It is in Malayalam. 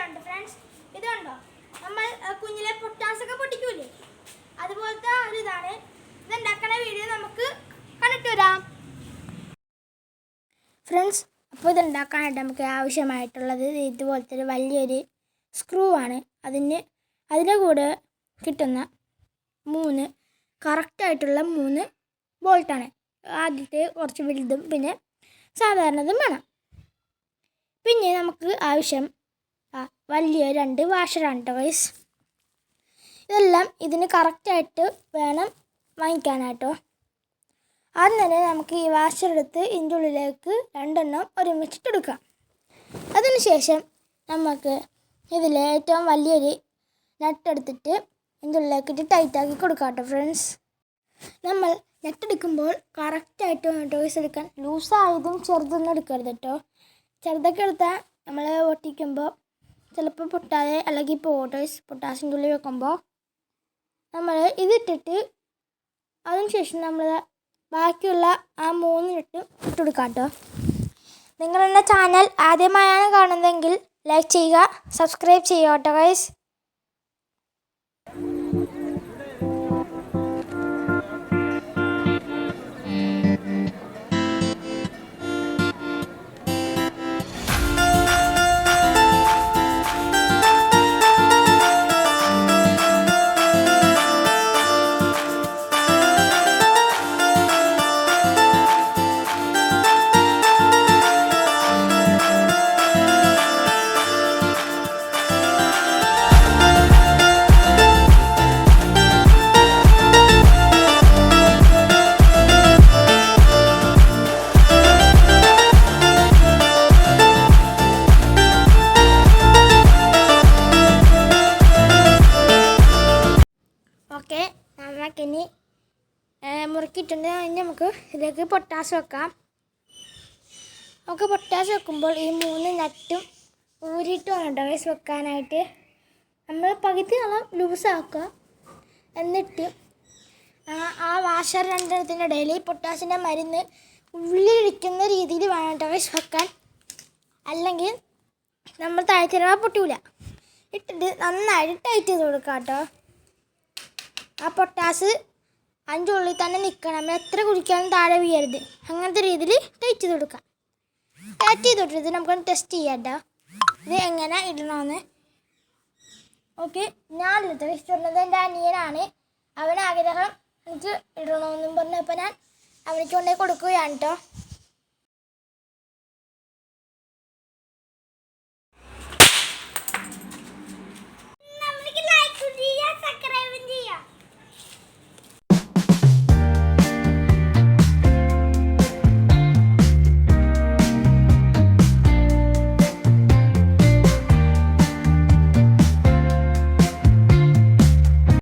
ഉണ്ട് ഫ്രണ്ട്സ്. ഇതുണ്ടോ, നമ്മൾ കുഞ്ഞിലെ പൊട്ടാസൊക്കെ പൊട്ടിക്കൂലേ, അതുപോലത്തെ ഒരു ഇതാണ്. ഇതുണ്ടാക്കുന്ന വീഡിയോ നമുക്ക് കണ്ടിട്ട് വരാം ഫ്രണ്ട്സ്. അപ്പോൾ ഇതുണ്ടാക്കാനായിട്ട് നമുക്ക് ആവശ്യമായിട്ടുള്ളത് ഇതുപോലത്തെ ഒരു വലിയൊരു സ്ക്രൂ ആണ്. അതിൻ്റെ കൂടെ കിട്ടുന്ന 3 കറക്റ്റായിട്ടുള്ള 3 ബോൾട്ടാണ്. ആദ്യത്തെ കുറച്ച് വലുതും പിന്നെ സാധാരണതും വേണം. പിന്നെ നമുക്ക് ആവശ്യം വലിയ 2 വാഷറാണ് കേട്ടോ ഗൈസ്. ഇതെല്ലാം ഇതിന് കറക്റ്റായിട്ട് വേണം വാങ്ങിക്കാനായിട്ടോ. ആദ്യം തന്നെ നമുക്ക് ഈ വാഷർ എടുത്ത് ഇതിൻ്റെ ഉള്ളിലേക്ക് 2 എണ്ണം ഒരുമിച്ചിട്ടെടുക്കാം. അതിനുശേഷം നമുക്ക് ഇതിൽ ഏറ്റവും വലിയൊരു നട്ടെടുത്തിട്ട് ഇതിൻ്റെ ഉള്ളിലേക്കിട്ട് ടൈറ്റാക്കി കൊടുക്കാം കേട്ടോ ഫ്രണ്ട്സ്. നമ്മൾ നെട്ടെടുക്കുമ്പോൾ കറക്റ്റായിട്ട് വേണം ഗൈസ് എടുക്കാൻ. ലൂസായതും ചെറുതൊന്നും എടുക്കരുത് കേട്ടോ. ചെറുതൊക്കെ എടുത്താൽ നമ്മൾ ഒട്ടിക്കുമ്പോൾ ചിലപ്പോൾ പൊട്ടാതെ അല്ലെങ്കിൽ പൊട്ടാസിൻ്റെ ഉള്ളിൽ വെക്കുമ്പോൾ നമ്മൾ ഇതിട്ടിട്ട് അതിനുശേഷം നമ്മൾ ബാക്കിയുള്ള ആ 3 ഇട്ട് കൊടുക്കാം കേട്ടോ. നിങ്ങളെൻ്റെ ചാനൽ ആദ്യമായാണ് കാണുന്നതെങ്കിൽ ലൈക്ക് ചെയ്യുക, സബ്സ്ക്രൈബ് ചെയ്യുക കേട്ടോ ഗൈസ്. ഓക്കെ, നമുക്കിനി മുറുക്കിയിട്ടുണ്ട്. അതിന് നമുക്ക് ഇതിലേക്ക് പൊട്ടാസ് വെക്കാം. നമുക്ക് പൊട്ടാസ് വെക്കുമ്പോൾ ഈ 3 നട്ടും ഊരിയിട്ട് വേണം ഗൈസ് വെക്കാനായിട്ട്. നമ്മൾ പകുതി വെള്ളം ലൂസാക്കുക. എന്നിട്ട് ആ വാഷർ 2 ഇടയിൽ പൊട്ടാസിൻ്റെ മരുന്ന് ഉള്ളിലിരിക്കുന്ന രീതിയിൽ വേണം ഗൈസ് വെക്കാൻ. അല്ലെങ്കിൽ നമ്മൾ താഴ്ത്തിരവ പൊട്ടൂല. ഇട്ടിട്ട് നന്നായിട്ട് ടൈറ്റ് ചെയ്ത് കൊടുക്കാം കേട്ടോ. ആ പൊട്ടാസ് അതിൻ്റെ ഉള്ളിൽ തന്നെ നിൽക്കണം. നമ്മൾ എത്ര കുടിക്കാനും താഴെ വീഴരുത്. അങ്ങനത്തെ രീതിയിൽ ടൈറ്റ് ചെയ്ത് കൊടുക്കാം. ടൈറ്റ് ചെയ്ത് കൊടുത്തിട്ട് നമുക്കൊന്ന് ടെസ്റ്റ് ചെയ്യാം കേട്ടോ ഇത് എങ്ങനെ ഇടണമെന്ന്. ഓക്കെ, ഞാനിത് ഇഷ്ടപ്പെടുന്നത് എൻ്റെ അനിയനാണ്. അവന് ആഗ്രഹം എനിക്ക് ഇടണമെന്നും പറഞ്ഞപ്പോൾ ഞാൻ അവനിക്ക് കൊണ്ടുപോയി കൊടുക്കുകയാണ് കേട്ടോ.